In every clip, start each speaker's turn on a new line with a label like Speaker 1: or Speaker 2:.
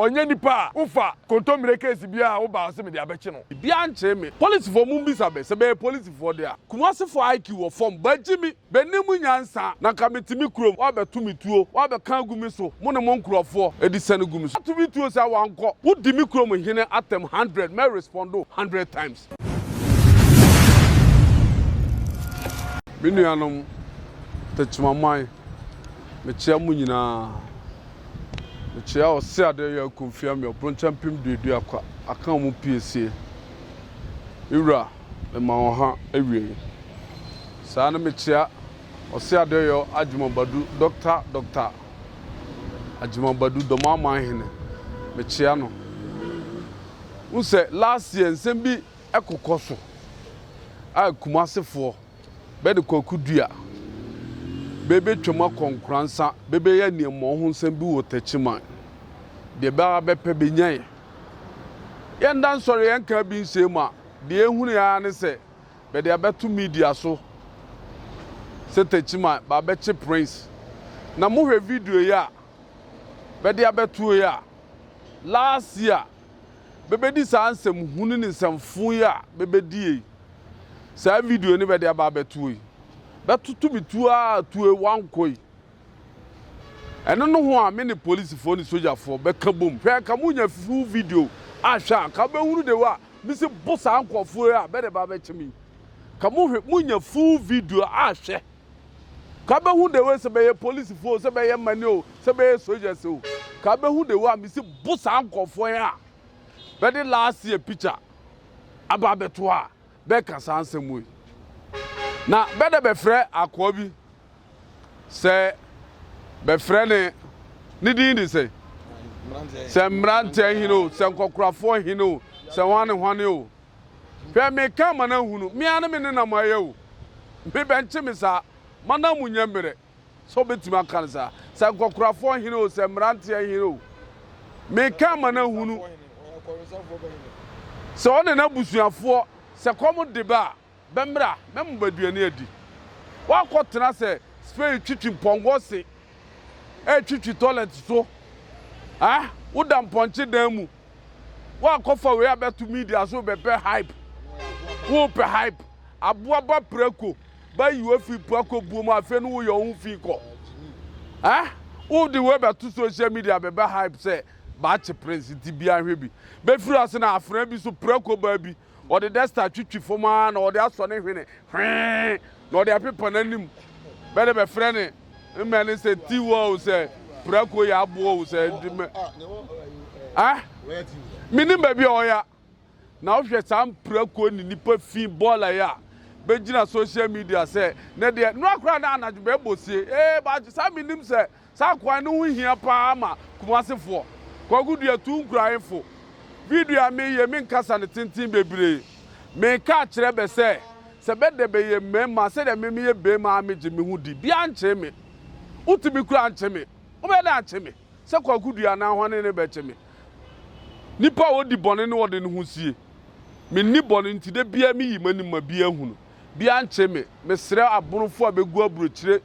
Speaker 1: onye nipa ufa kontomire case bia wo ba se me de abechi no bia nche me police for mum bisa be se be police for there kumase for IQ wo form bajimi benimu nyansa na kametimi krom wa betumi tuo wa be kan gumi so mo ne mo nkrofo edisane gumi so tumi tuo sa wanko wo dimi krom hine atem 100 may respondo 100 times Binuanom Techiman me chia mu nyina me chia o se ade ya konfia me obroncha mpim dedu akwa aka mu PSA Ira me ma ho ha awie sa na me chia o se ade yo Ajimobadu doctor Ajimobadu do mama hene me chia no wo se last year nsem bi ekokoso a kumasefo be de kokudua bebe twema konkuransa bebe ya niemo ho nsem bi wo Techiman de ba be pe benyan ye ndan sori yen ka bi nsem a de ehunu ya ne se be de abeto media so se Techiman ba be che prince na mo hwe video ya be de abeto ya last year bebe di sa nsem hunu ni nsemfo ya bebe die sa video ni be de aba abeto yi betutu bitua tuwe wankoi eno no ho a me ne police fo ni soldier fo be ka bom hwe ka munya full video ahwa ka be hunu de wa mi se bossa ankofo a be de ba be chimi ka mu hwe munya full video ahwe ka be hu de we se be ye police fo se be ye mani o se be ye soldiers o ka be hu de wa mi se bossa ankofo a be de last year picture aba beto a be ka sansemu na bede be frɛ akwa bi se be frɛ ne din di se mrante hino se nkokrafo hino se wane o hwɛ me ka mana hunu me ane me ne na maye o me benche me sa mana munya mere so betima kan sa se nkokrafo hino se mrante hino me ka mana hunu se one na busuafo se komo deba bemra membaduane adi wa kwotena se spray twitwi mpongo se twitwi toilet so woda mponche dan mu wa kofa we abeto media so bepe hype wo pe hype aboa ba preko ba yiwo fi preko buomu afi no wo yo hu fi ko wo di we beto social media bebe hype se ba che president bia hwebi be firi ase na afra bi so preko ba bi or the desta twitwi foma na or the aso ne hwene na or the apepa nanim be de be frɛ ne me se tiwo se prako ya abo se minim ba bi oya na ohwe sam prako ni nipa fi bola ya be gina social media se ne de no akra na anaju be bosie ba sa minim se sa kwa ne hu hia pa ama kumasefo kwagudu atu nkurayefo video me ye me nkasa ne tintin bebre me ka kire be se be de be ye mema se de me ye be ma me je me hudi bia nche me utimi kura nche me o be da nche me se kwagudu ya na hwane ne be che me nipa wo di bone ne wo de ne husie me ni bone nti de bia me yi mani ma bia hunu bia nche me sere abonofo abegu aburochire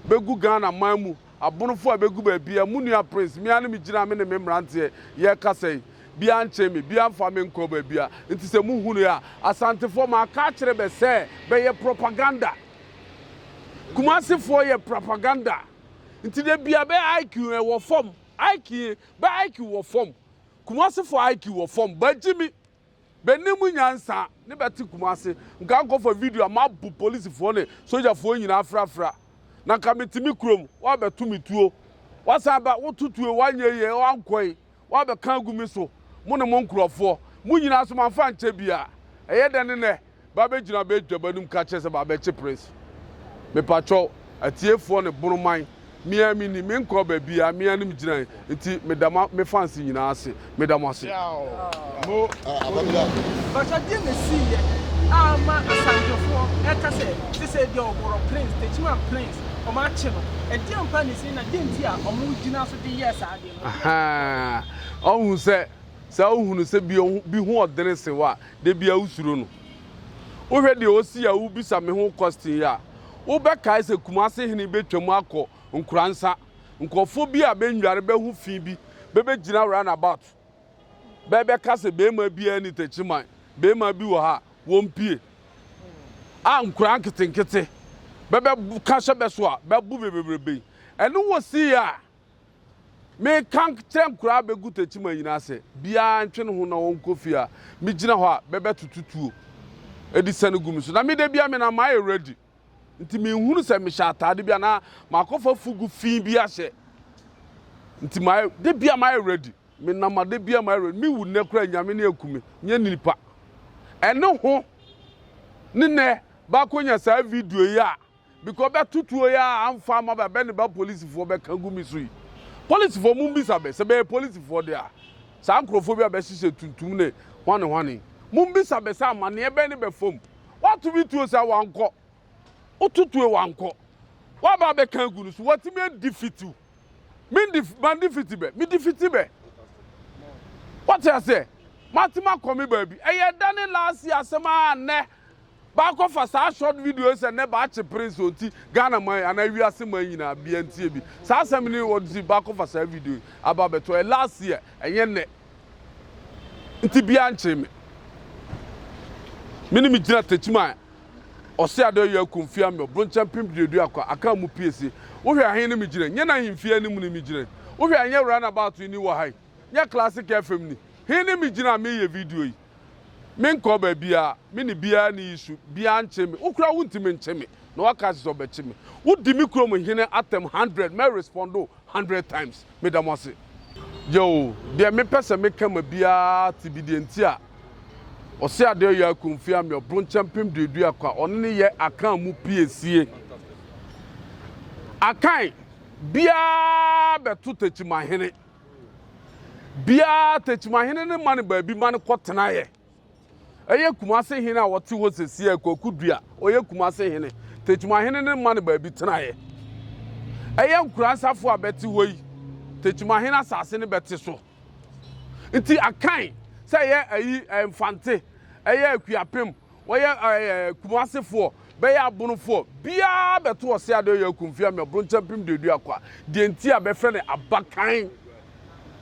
Speaker 1: begu Ghana manmu abonofo abegu ba bia munua prince me ane me gina me ne me mrante ye kasai bia nche me bia mfa me nko ba bia nti se mu hunu ya asantefo ma ka kire be se be ye propaganda kumasefo ye propaganda nti de bia be IQ e wo form IQ be IQ wo form kumasefo IQ wo form bajimi be nimu nyansa ne beti kumase nka nko for video amabu police fo ne soldier fo nyina afrafra na kametimi krom wa betumi tuo wasaba wotutuo wanyeye wankoi wa be kan gumi so mo ne mo nkrofo mo nyina so manfa nche bia eye de ne ba be gina be dwabanum ka che se ba be che press me pacho atiefo ne bonoman mia mi ni me nko ba bia mia nim gina nti me dama me fans nyina ase me dama ase mo
Speaker 2: bacha di me siye ama asantefo eka se di Ogoro prince Techiman prince o ma che no e di ampa ni se na di nti a o mo gina so di yes ade no
Speaker 1: ohun se ohun se bi hu odene se wa de bia usuro no wo hwe de osi ya wo bisa me hu question ya wo be kai se kumase hini betwam akọ nkuransa nkofo bi a be nware be hu fi bi bebe gina roundabout bebe kase bema bia ni Techiman bema bi wo ha wompie a nkura nketenkete bebe kasha beso a bebu bebebrebe eno wo si ya me kan nkura begu Techiman nyina se bia ntwe ne ho na won kofia me gina ho a bebe tututuo edisane gumi so na me de bia me na my ready nti me hunu se me sha atade bia na makofa fugu fin bia hye nti my de bia my ready me na ma de bia my ready me wu ne kura nyame ne akume nya nipa eno ho ne ba konya sa video ya because be tutuo ya amfa ma ba ne ba police fo be kan gumi so yi police fo mum bi sabe se be police fo de a sa ankrofobia be hye tuntum ne hwane mum bi sabe sa amane e be ne be fom what to be to say wanko otutu e wanko wa ba be kan gunu so what me defeat you man defeat be me defeat be what I say matima komi baby e dane last year asema ne ba ko fa sa short videos and ne ba che prince onti Ghana man ana wi asema nyina bia ntie bi sa asem ni wodi ba ko fa sa video aba beto last year enye ne nti bia nche me mini mi gina Techiman ose ade yo akumfia me broncha pimdedu akwa aka mu piesi wo hwe ahen ni mi gina nya na himfia ni mu ni mi gina wo hwe anya run about ni wo hai nya classic FM ni he ni mi gina me ye video yi men ko ba bia mini bia ni isu bia nche me ukura wuntimi nche me na waka so be che me wo di mi kuro mu hene atem 100 me respondo 100 times me da mo se yo de me pese me kama bia tibidenti a ose ade yo akumfia me broncha pimdedu akwa ono ne ye akan mu piesie akan bia beto Techiman hene bia Techiman hene ne man ba bi man kwotena ye eye kumase hene a wote wo sesie akokudua oye kumase hene Techiman hene ne man ba bi tena ye eye nkuransafo abeti wo yi Techiman hene asase ne beti so nti akan say ye ayi mfante eye akuapem wo ye kumasefo be ya abunufo bia beto ose ade ye akumfia me broncha pim dedu akwa de nti a be fe ne abakan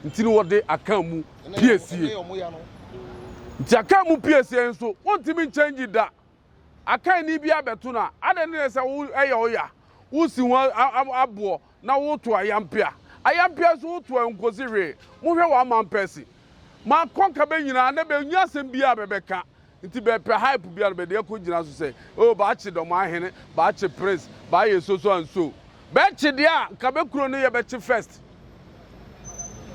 Speaker 1: nti ni wode akan mu piesie nti akan mu piesie nso wontimi change da akan ni bia beto na ade ne se wo eye oya wo si ho abo na wo to ayampia so wo to enkosi hwe mo hwe wa mampesi ma konka be nyina na be nya asem bia bebeka nti be pe hype bia be de ko gyina so say oh ba chi do ma hene ba chi prince ba ye so and so be chi de a ka be kuro no ye be chi first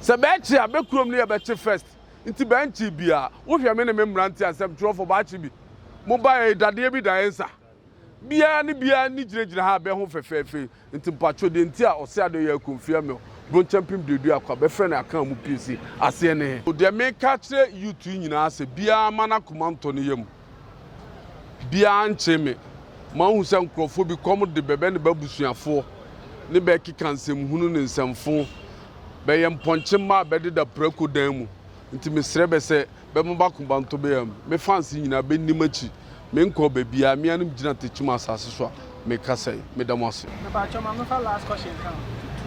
Speaker 1: se be chi a be kuro no ye be chi first nti be nchi bia wo hwe me ne memranti asem tro for ba chi bi mo ba ye dade bi da ensa bia ni gyina ha be ho fefefe nti mpacho de nti a ose ade ye akumfia me broncha pim dedu akwa be frɛ ne akan mu piesi ase ne o de me ka kire YouTube nyina ase bia mana komanto ne yam bia nche me ma hu se nkrofo bi kom de bebe ne babusuafo ne be kika nsem hunu ne nsemfo be yem ponche ma be de da prako dan mu nti me srɛ be se be mo ba komanto be yam me fans nyina be nimachi me nko be bia me anum gina Techiman asase so a me kasai me da mo ase
Speaker 2: me ba choma me fa last question kan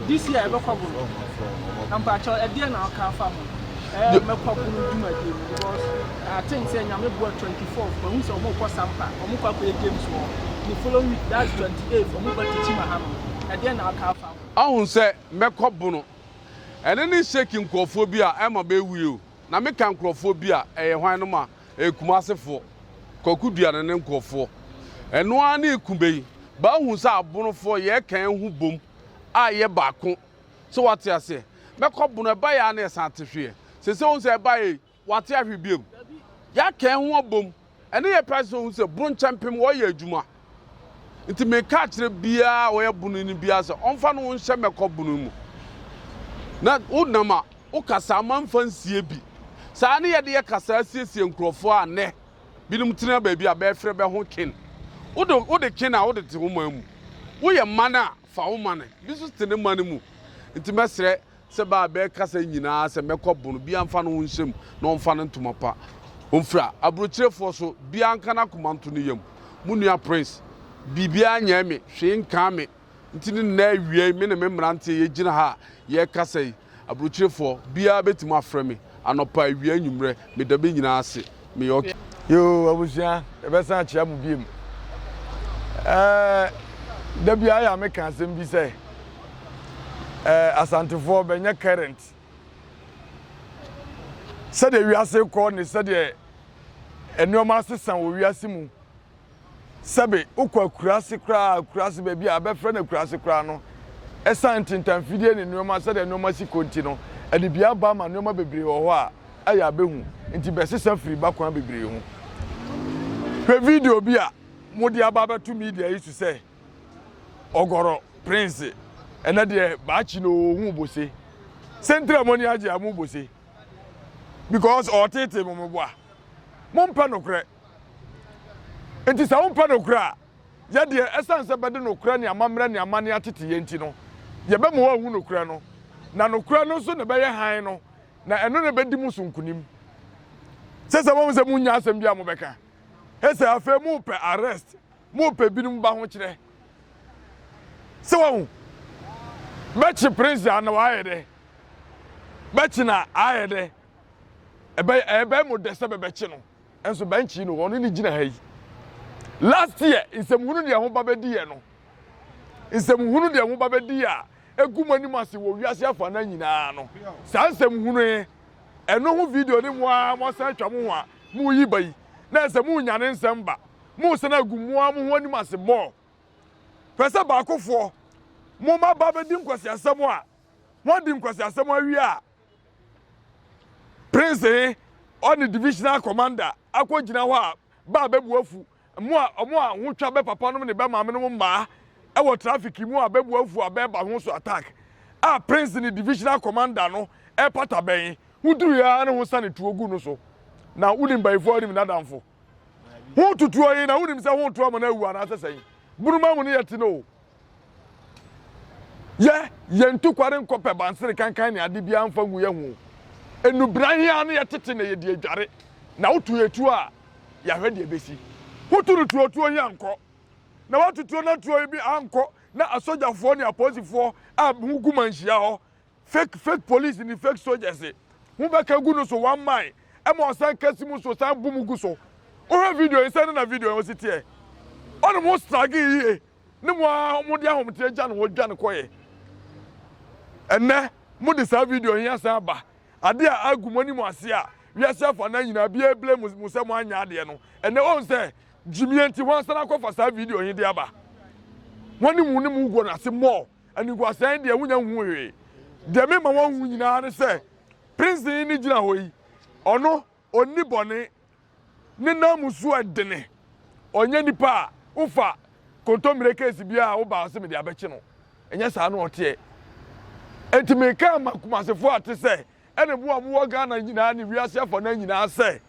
Speaker 2: this year be kwabo am ba cho e dia na ka fa mo me kwabo duma di because I think say nyame bo 24 for who say mo ko sampa mo kwa ko games wo the following week that's 28 for mo ba Techiman ha no e dia na ka fa
Speaker 1: ahun say me kwabo no ene ni shaking krofo bi a e ma be wi o na me kan krofo bi a e hwan no ma e kumasefo kokudua ne krofo eno ani ekumbeyi ba hu say abonofo ye kan hu bom a ye baako so wate ase mekobu no ba ya na esante hwe se won se ba ye wate ahwe biem ya kan hu obom ene ye person hu se broncha pem wo ye adwuma nti me ka kire bia wo ye bunu ni bia se onfa no nhye mekobu no mu na unama o kasa manfa nsie bi sa ne ye de ye kasa siesie nkrofo a ne binum tena ba bi a be frɛ be ho kin wo de kin a wo de te ho mamu wo ye mana fa wo mane bisu tene mane mu nti mesre se ba be kasa nyina se mekobu no bia mfa no nhyem na onfa no ntoma pa onfra abrochirefo so bia nka na komanto no yam munua prince bibia nya me hwe nka me nti ne na awie me ne memrante ye gina ha ye kasa yi aburukyerefo bia betima afrɛ me anopa awia nwumre me da be nyina ase me okay
Speaker 3: yo abusia e be san chia mu biem da bia ya me kan asem bi say asantefo benya current said the wiase ko ne said the enoma sesan wo wiase mu sabe ukwa kurase ba bia abefre na kurase kra no esan tintan fidie ne enoma said the enoma si konti no ade bia ba ma enoma bebre wo ho a aya behu nti be sesan firi ba kwa bebre hu pe video bia modi aba to media yi to say Ogoro Prince ena de ba chi no hu bose central money age amu bose because otete mo bo a mo mpa no kre enti sa mo mpa no kre a ye de esanse bede no kre ne amamre ne amane atete ye enti no ye be mo wa hu no kre no na no kre no so ne be ye han no na eno ne be di mu sunkunim se mo se munya asem bia mo beka ese afa mo pe arrest mo pe binum ba ho kire se wo Bechi Prince ana waede bechi na ayede ebe mo dese bebechi no enso benchi no ono ni gina ha yi last year insemhunu de ho babedi ye no insemhunu de ho babedi a egumani mase wo wiase afa na nyina no sa insemhunu eno ho video ni mo san twa mo ho a mo yi bai na nsemu nyane nsemba mo se na gumu mo ho ni mase bo pese ba akofo mo ma ba be dim kwasi asemo a mo dim kwasi asemo awi a Prince on the divisional commander akogina ho a ba bebuafu mo a ho twa be papa no ne be ma me no ma e wo traffic mu a bebuafu a be ba ho so attack a Prince ni divisional commander no e pata ben huduru ya ne ho sane tuogu no so na unim by for him na damfo ho tutuo yi na unim se ho tuo mo na awu ana asesan buruma mu ne yeti no yentu kware nkope bansere kankan ne ade bia amfa ngu ye hu enubran ya ne yetete ne ye die dware na wotu yetu a ya hwe de besi hoturu tuo yi anko na watutuo na tuo bi anko na asojafo ne aposifo a huguma nhia ho fake police ni fake soldiers hu be ka gu no so one mile e mo san kasimu so san bumugu so o video inside na video o sitie on mo struggle yi ne mo de ahomte agya no wo dwa ne koye enne mo de sa video yin asa ba ade a agumani mo ase a wiase afa na nyina bia ble mo se mo anya ade no enne o se jimienti wan sana kofa sa video yin de aba woni mu ne mu go na se mo ani go asan de wunya hu we de me ma wan hu nyina ne se Prince ni gina hoyi ono oni bone ne na musu adene onye nipa ufa kontomire case bia wo ba se me de abechi no enye sa no ote enti me ka makumasefo ate se ene bo amu Ghana nyina ne wiase afọ na nyina se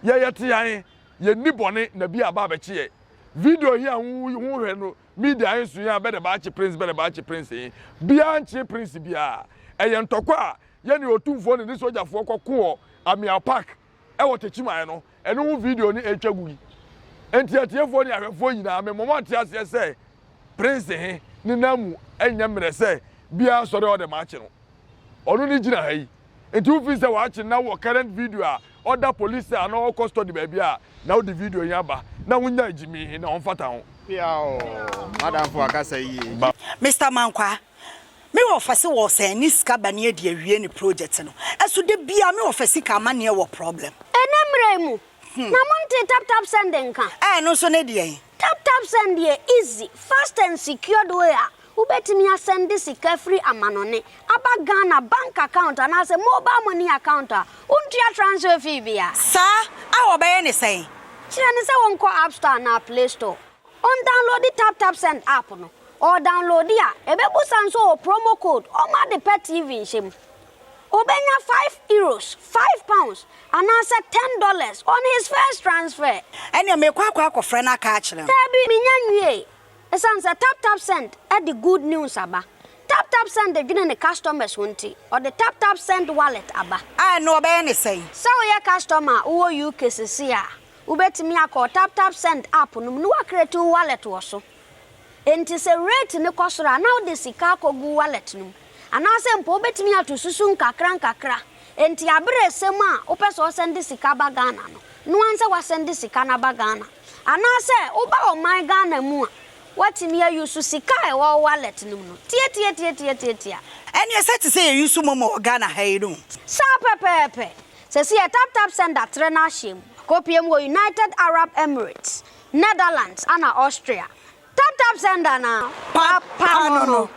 Speaker 3: ye yete yan ye ni bone na bia ba abechi video hi hu hwe no media ensu ya be de ba che Prince bia nche Prince bia eye ntokwa ye ne Otumfo ne sojafo kokko Amia Park e wo Techiman no ene hu video ni etwagu enti atiefo ni ahwefo nyina me momo ate ase se Prince ni namu enya mre se bia sori o de maachi no onu ni gina hayi enti u fi se waachi na wo current video a other police a na custody ba bia na wo di video yin aba na wunya jimi na on fata ho
Speaker 4: piao madam fo akasa yi
Speaker 5: Mr. Mankwa me wo fase wo se ni sika bane ade awie ni project no eso de bia me wo fase ka mane wo problem
Speaker 6: enemre mu na monte tap send nka
Speaker 5: no so ne de
Speaker 6: tap send here easy fast and secured way ubetimi send sika free amanone aba Ghana bank account and as a mobile money account untia transfer fee bia
Speaker 5: sa a wo be ne say
Speaker 6: kire ne se won ko App Store na Play Store on download the tap send app no or download ya ebebu sanso promo code o ma de pet TV shim obenya €5 £5 and answer $10 on his first transfer
Speaker 5: ene me kwa akofre na ka akire
Speaker 6: tabi minyanwie esanse tap send at the good news aba tap send the gene customers wonti or the tap send wallet aba
Speaker 5: no be ne say
Speaker 6: so your customer wo UK sisia ubetimi akọ tap send app no no create wallet wo so enti se rate ne kosora now the sika kogu wallet no anaasɛ mpo obetumi ato susu nkakra enti abere sema opeso send sika ba Ghana no anse wa send sika na ba Ghana anaasɛ oba o man Ghana mu a watimi ayusu sika e wo wallet no tie
Speaker 5: Any set to say you sumo Ghana hayru.
Speaker 6: sa pepepe se si tap send that trainer shim kopiem wo United Arab Emirates Netherlands and Austria tap send na
Speaker 5: Papa no